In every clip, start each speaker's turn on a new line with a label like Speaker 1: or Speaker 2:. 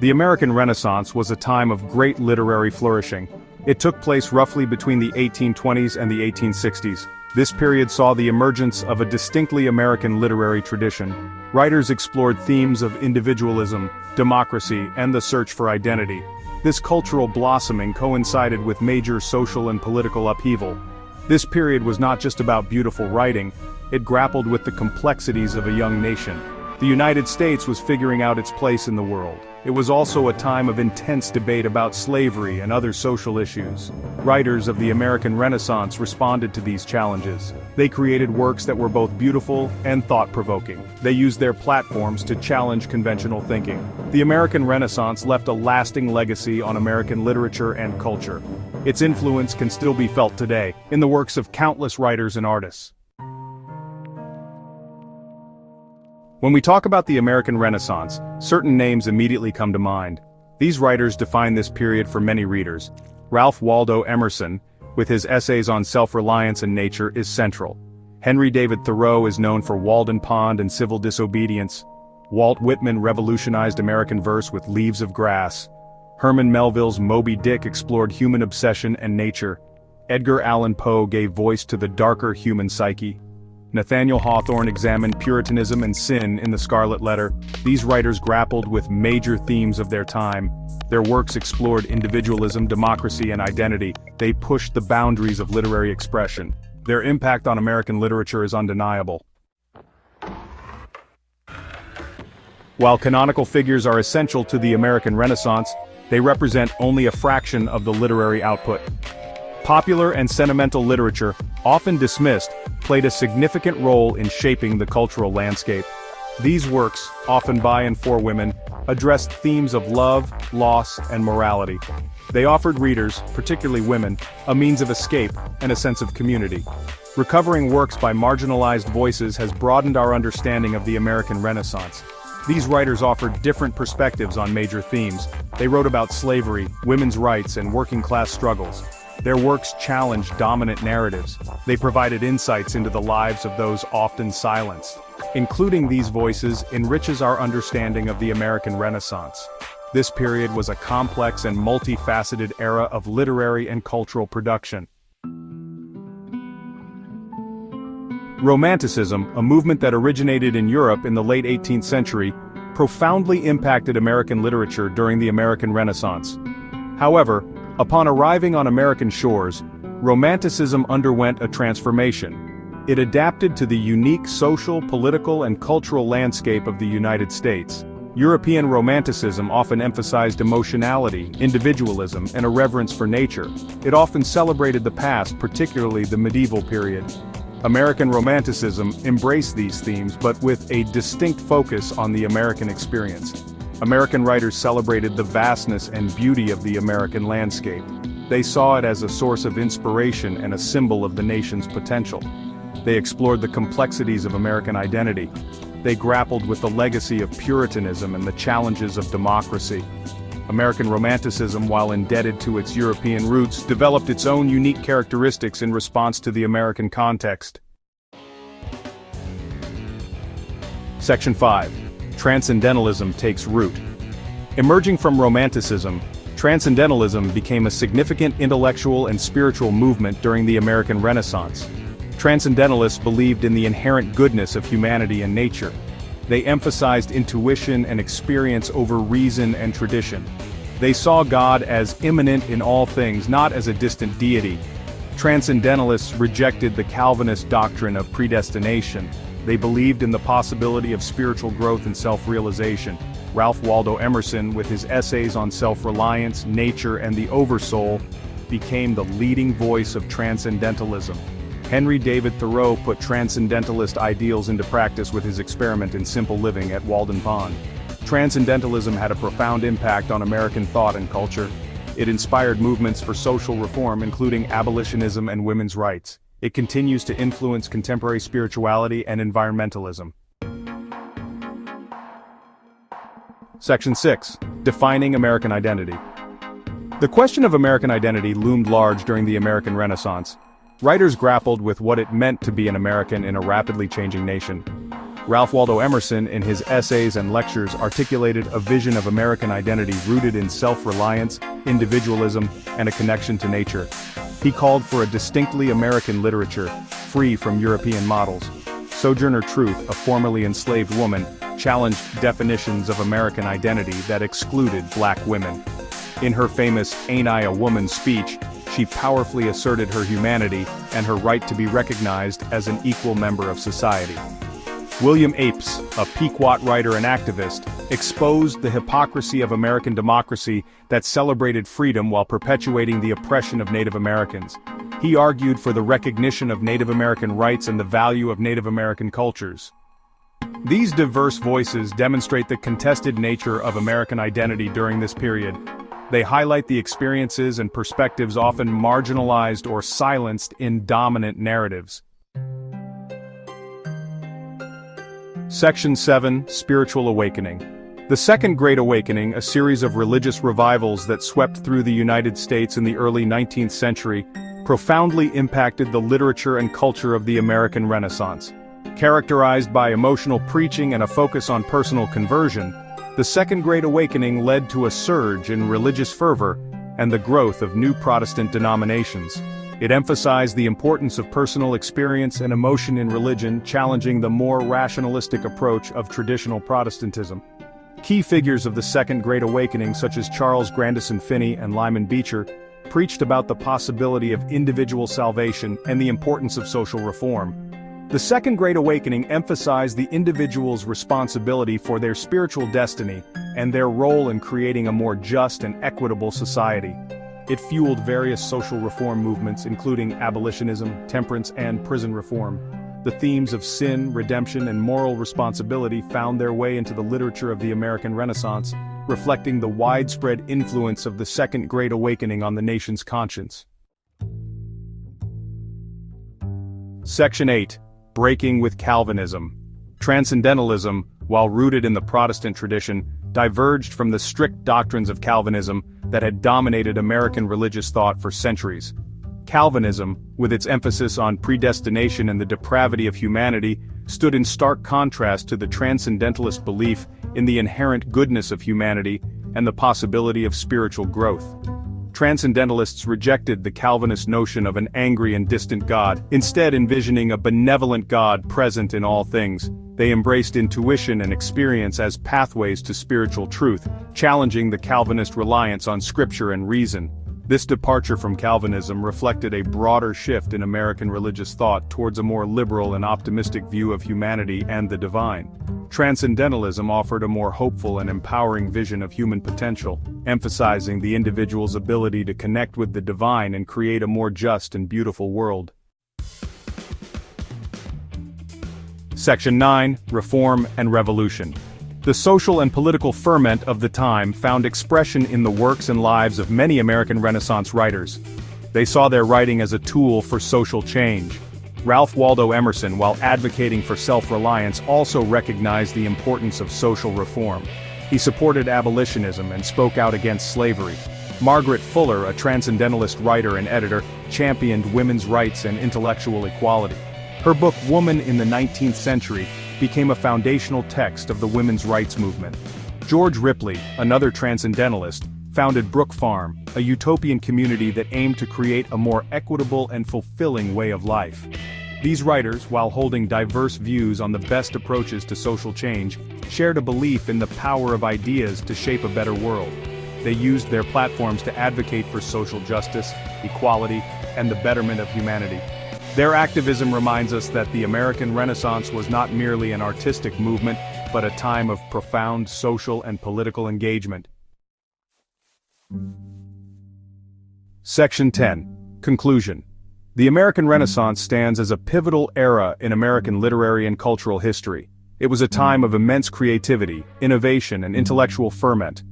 Speaker 1: The American Renaissance was a time of great literary flourishing. It took place roughly between the 1820s and the 1860s. This period saw the emergence of a distinctly American literary tradition. Writers explored themes of individualism, democracy, and the search for identity. This cultural blossoming coincided with major social and political upheaval. This period was not just about beautiful writing, it grappled with the complexities of a young nation. The United States was figuring out its place in the world. It was also a time of intense debate about slavery and other social issues. Writers of the American Renaissance responded to these challenges. They created works that were both beautiful and thought-provoking. They used their platforms to challenge conventional thinking. The American Renaissance left a lasting legacy on American literature and culture. Its influence can still be felt today, in the works of countless writers and artists. When we talk about the American Renaissance, certain names immediately come to mind. These writers define this period for many readers. Ralph Waldo Emerson, with his essays on self-reliance and nature, is central. Henry David Thoreau is known for Walden Pond and Civil Disobedience. Walt Whitman revolutionized American verse with Leaves of Grass. Herman Melville's Moby Dick explored human obsession and nature. Edgar Allan Poe gave voice to the darker human psyche. Nathaniel Hawthorne examined Puritanism and sin in The Scarlet Letter. These writers grappled with major themes of their time. Their works explored individualism, democracy, and identity. They pushed the boundaries of literary expression. Their impact on American literature is undeniable. While canonical figures are essential to the American Renaissance, they represent only a fraction of the literary output. Popular and sentimental literature, often dismissed, played a significant role in shaping the cultural landscape. These works, often by and for women, addressed themes of love, loss, and morality. They offered readers, particularly women, a means of escape and a sense of community. Recovering works by marginalized voices has broadened our understanding of the American Renaissance. These writers offered different perspectives on major themes. They wrote about slavery, women's rights, and working-class struggles. Their works challenged dominant narratives. They provided insights into the lives of those often silenced. Including these voices enriches our understanding of the American Renaissance. This period was a complex and multifaceted era of literary and cultural production. Romanticism, a movement that originated in Europe in the late 18th century, profoundly impacted American literature during the American Renaissance. However, upon arriving on American shores, Romanticism underwent a transformation. It adapted to the unique social, political, and cultural landscape of the United States. European Romanticism often emphasized emotionality, individualism, and a reverence for nature. It often celebrated the past, particularly the medieval period. American Romanticism embraced these themes but with a distinct focus on the American experience. American writers celebrated the vastness and beauty of the American landscape. They saw it as a source of inspiration and a symbol of the nation's potential. They explored the complexities of American identity. They grappled with the legacy of Puritanism and the challenges of democracy. American Romanticism, while indebted to its European roots, developed its own unique characteristics in response to the American context. Section 5. Transcendentalism takes root. Emerging from Romanticism, Transcendentalism became a significant intellectual and spiritual movement during the American Renaissance. Transcendentalists believed in the inherent goodness of humanity and nature. They emphasized intuition and experience over reason and tradition. They saw God as immanent in all things, not as a distant deity. Transcendentalists rejected the Calvinist doctrine of predestination. They believed in the possibility of spiritual growth and self-realization. Ralph Waldo Emerson, with his essays on self-reliance, nature, and the oversoul, became the leading voice of Transcendentalism. Henry David Thoreau put Transcendentalist ideals into practice with his experiment in simple living at Walden Pond. Transcendentalism had a profound impact on American thought and culture. It inspired movements for social reform, including abolitionism and women's rights. It continues to influence contemporary spirituality and environmentalism. Section 6. Defining American Identity. The question of American identity loomed large during the American Renaissance. Writers grappled with what it meant to be an American in a rapidly changing nation. Ralph Waldo Emerson, in his essays and lectures, articulated a vision of American identity rooted in self-reliance, individualism, and a connection to nature. He called for a distinctly American literature, free from European models. Sojourner Truth, a formerly enslaved woman, challenged definitions of American identity that excluded black women. In her famous "Ain't I a Woman" speech, she powerfully asserted her humanity and her right to be recognized as an equal member of society. William Apes, a Pequot writer and activist, exposed the hypocrisy of American democracy that celebrated freedom while perpetuating the oppression of Native Americans. He argued for the recognition of Native American rights and the value of Native American cultures. These diverse voices demonstrate the contested nature of American identity during this period. They highlight the experiences and perspectives often marginalized or silenced in dominant narratives. Section 7, Spiritual Awakening. The Second Great Awakening, a series of religious revivals that swept through the United States in the early 19th century, profoundly impacted the literature and culture of the American Renaissance. Characterized by emotional preaching and a focus on personal conversion, the Second Great Awakening led to a surge in religious fervor and the growth of new Protestant denominations. It emphasized the importance of personal experience and emotion in religion, challenging the more rationalistic approach of traditional Protestantism. Key figures of the Second Great Awakening, such as Charles Grandison Finney and Lyman Beecher, preached about the possibility of individual salvation and the importance of social reform. The Second Great Awakening emphasized the individual's responsibility for their spiritual destiny and their role in creating a more just and equitable society. It fueled various social reform movements, including abolitionism, temperance, and prison reform. The themes of sin, redemption, and moral responsibility found their way into the literature of the American Renaissance, reflecting the widespread influence of the Second Great Awakening on the nation's conscience. Section 8. Breaking with Calvinism. Transcendentalism, while rooted in the Protestant tradition, diverged from the strict doctrines of Calvinism that had dominated American religious thought for centuries. Calvinism, with its emphasis on predestination and the depravity of humanity, stood in stark contrast to the transcendentalist belief in the inherent goodness of humanity and the possibility of spiritual growth. Transcendentalists rejected the Calvinist notion of an angry and distant God, instead envisioning a benevolent God present in all things. They embraced intuition and experience as pathways to spiritual truth, challenging the Calvinist reliance on scripture and reason. This departure from Calvinism reflected a broader shift in American religious thought towards a more liberal and optimistic view of humanity and the divine. Transcendentalism offered a more hopeful and empowering vision of human potential, emphasizing the individual's ability to connect with the divine and create a more just and beautiful world. Section 9, Reform and Revolution. The social and political ferment of the time found expression in the works and lives of many American Renaissance writers. They saw their writing as a tool for social change. Ralph Waldo Emerson, while advocating for self-reliance, also recognized the importance of social reform. He supported abolitionism and spoke out against slavery. Margaret Fuller, a transcendentalist writer and editor, championed women's rights and intellectual equality. Her book Woman in the 19th Century became a foundational text of the women's rights movement. George Ripley, another transcendentalist, founded Brook Farm, a utopian community that aimed to create a more equitable and fulfilling way of life. These writers, while holding diverse views on the best approaches to social change, shared a belief in the power of ideas to shape a better world. They used their platforms to advocate for social justice, equality, and the betterment of humanity. Their activism reminds us that the American Renaissance was not merely an artistic movement, but a time of profound social and political engagement. Section 10. Conclusion. The American Renaissance stands as a pivotal era in American literary and cultural history. It was a time of immense creativity, innovation, and intellectual ferment.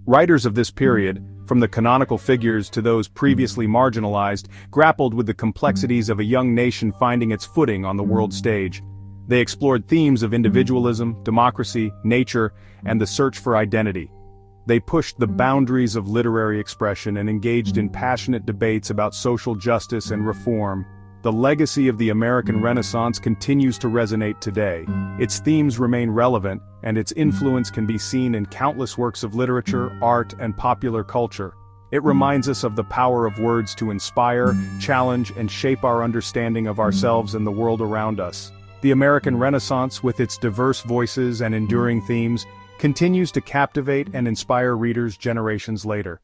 Speaker 1: Writers of this period, from the canonical figures to those previously marginalized, grappled with the complexities of a young nation finding its footing on the world stage. They explored themes of individualism, democracy, nature, and the search for identity. They pushed the boundaries of literary expression and engaged in passionate debates about social justice and reform. The legacy of the American Renaissance continues to resonate today. Its themes remain relevant, and its influence can be seen in countless works of literature, art, and popular culture. It reminds us of the power of words to inspire, challenge, and shape our understanding of ourselves and the world around us. The American Renaissance, with its diverse voices and enduring themes, continues to captivate and inspire readers generations later.